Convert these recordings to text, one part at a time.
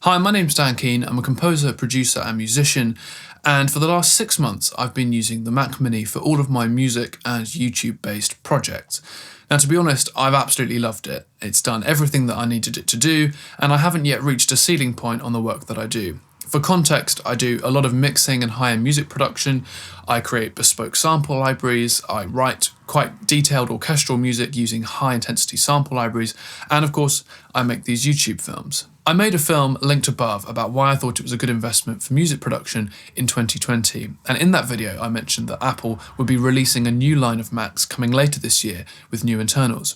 Hi, my name's Dan Keane. I'm a composer, producer and musician, and for the last 6 months I've been using the Mac Mini for all of my music and YouTube based projects. Now, to be honest, I've absolutely loved it. It's done everything that I needed it to do, and I haven't yet reached a ceiling point on the work that I do. For context, I do a lot of mixing and high-end music production. I create bespoke sample libraries, I write quite detailed orchestral music using high-intensity sample libraries, and of course, I make these YouTube films. I made a film linked above about why I thought it was a good investment for music production in 2020, and in that video I mentioned that Apple would be releasing a new line of Macs coming later this year with new internals.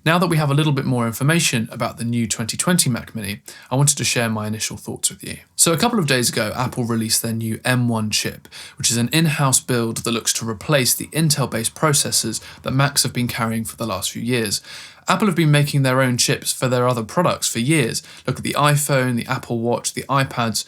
Now that we have a little bit more information about the new 2020 Mac Mini, I wanted to share my initial thoughts with you. So a couple of days ago, Apple released their new M1 chip, which is an in-house build that looks to replace the Intel-based processors that Macs have been carrying for the last few years. Apple have been making their own chips for their other products for years. Look at the iPhone, the Apple Watch, the iPads,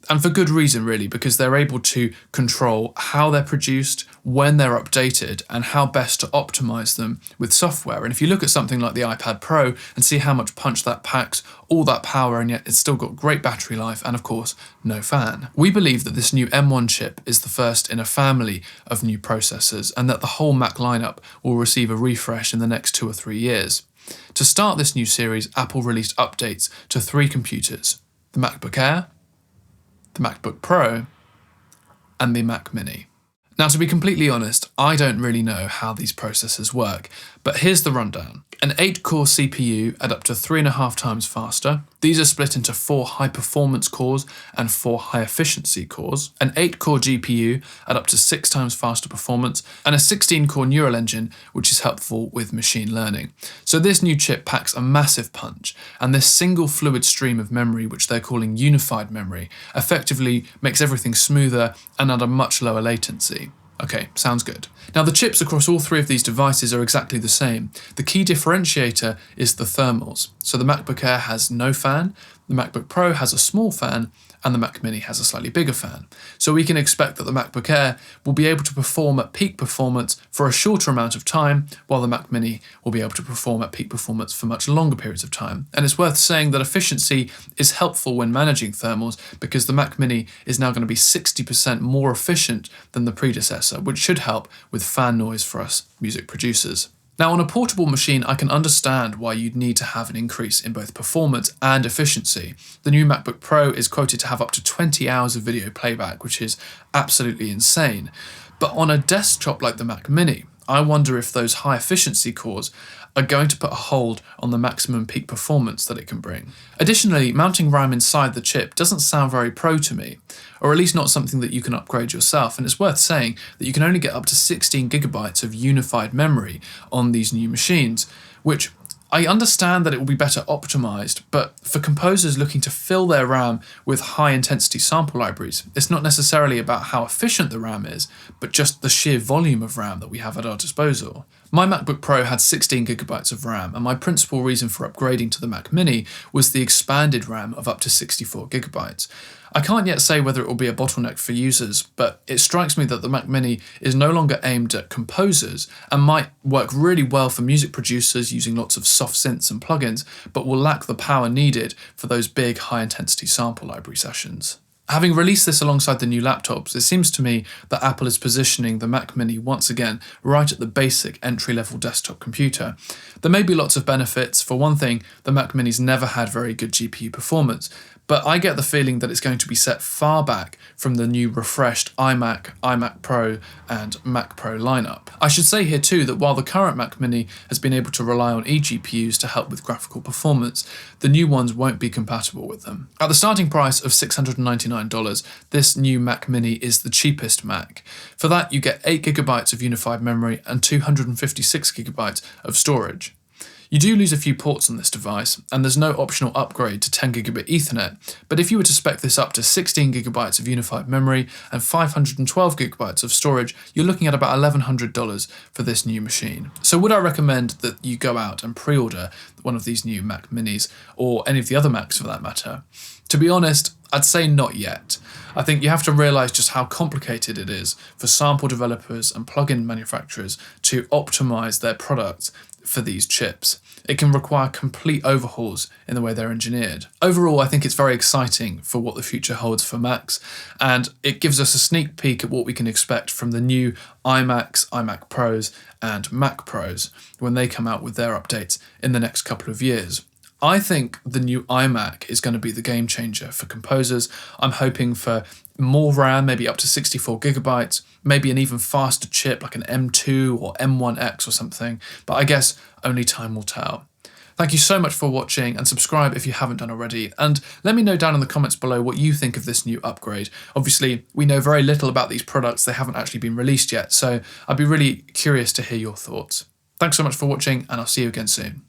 and for good reason really, because they're able to control how they're produced, when they're updated, and how best to optimize them with software. And if you look at something like the iPad Pro and see how much punch that packs, all that power, and yet it's still got great battery life and of course, no fan. We believe that this new M1 chip is the first in a family of new processors and that the whole Mac lineup will receive a refresh in the next 2 or 3 years. To start this new series, Apple released updates to 3 computers: the MacBook Air, the MacBook Pro, and the Mac Mini. Now, to be completely honest, I don't really know how these processors work, but here's the rundown. An 8-core CPU at up to 3.5 times faster. These are split into 4 high-performance cores and 4 high-efficiency cores. An 8-core GPU at up to 6 times faster performance, and a 16-core neural engine, which is helpful with machine learning. So this new chip packs a massive punch, and this single fluid stream of memory, which they're calling unified memory, effectively makes everything smoother and at a much lower latency. Okay, sounds good. Now the chips across all 3 of these devices are exactly the same. The key differentiator is the thermals. So the MacBook Air has no fan, the MacBook Pro has a small fan, and the Mac Mini has a slightly bigger fan. So we can expect that the MacBook Air will be able to perform at peak performance for a shorter amount of time, while the Mac Mini will be able to perform at peak performance for much longer periods of time. And it's worth saying that efficiency is helpful when managing thermals, because the Mac Mini is now going to be 60% more efficient than the predecessor, which should help with fan noise for us music producers. Now, on a portable machine, I can understand why you'd need to have an increase in both performance and efficiency. The new MacBook Pro is quoted to have up to 20 hours of video playback, which is absolutely insane. But on a desktop like the Mac Mini, I wonder if those high efficiency cores are going to put a hold on the maximum peak performance that it can bring. Additionally, mounting RAM inside the chip doesn't sound very pro to me, or at least not something that you can upgrade yourself, and it's worth saying that you can only get up to 16 gigabytes of unified memory on these new machines, which I understand that it will be better optimized, but for composers looking to fill their RAM with high-intensity sample libraries, it's not necessarily about how efficient the RAM is, but just the sheer volume of RAM that we have at our disposal. My MacBook Pro had 16 gigabytes of RAM, and my principal reason for upgrading to the Mac Mini was the expanded RAM of up to 64 gigabytes. I can't yet say whether it will be a bottleneck for users, but it strikes me that the Mac Mini is no longer aimed at composers and might work really well for music producers using lots of soft synths and plugins, but will lack the power needed for those big high-intensity sample library sessions. Having released this alongside the new laptops, it seems to me that Apple is positioning the Mac Mini once again right at the basic entry-level desktop computer. There may be lots of benefits. For one thing, the Mac Mini's never had very good GPU performance, but I get the feeling that it's going to be set far back from the new refreshed iMac, iMac Pro, and Mac Pro lineup. I should say here too that while the current Mac Mini has been able to rely on eGPUs to help with graphical performance, the new ones won't be compatible with them. At the starting price of $699, this new Mac Mini is the cheapest Mac. For that, you get 8 gigabytes of unified memory and 256 gigabytes of storage. You do lose a few ports on this device, and there's no optional upgrade to 10 gigabit Ethernet, but if you were to spec this up to 16 gigabytes of unified memory and 512 gigabytes of storage, you're looking at about $1,100 for this new machine. So would I recommend that you go out and pre-order one of these new Mac Minis, or any of the other Macs for that matter? To be honest, I'd say not yet. I think you have to realise just how complicated it is for sample developers and plugin manufacturers to optimise their products for these chips. It can require complete overhauls in the way they're engineered. Overall, I think it's very exciting for what the future holds for Macs, and it gives us a sneak peek at what we can expect from the new iMacs, iMac Pros, and Mac Pros when they come out with their updates in the next couple of years. I think the new iMac is going to be the game changer for composers. I'm hoping for more RAM, maybe up to 64 gigabytes, maybe an even faster chip like an M2 or M1X or something, but I guess only time will tell. Thank you so much for watching, and subscribe if you haven't done already, and let me know down in the comments below what you think of this new upgrade. Obviously, we know very little about these products, they haven't actually been released yet, so I'd be really curious to hear your thoughts. Thanks so much for watching, and I'll see you again soon.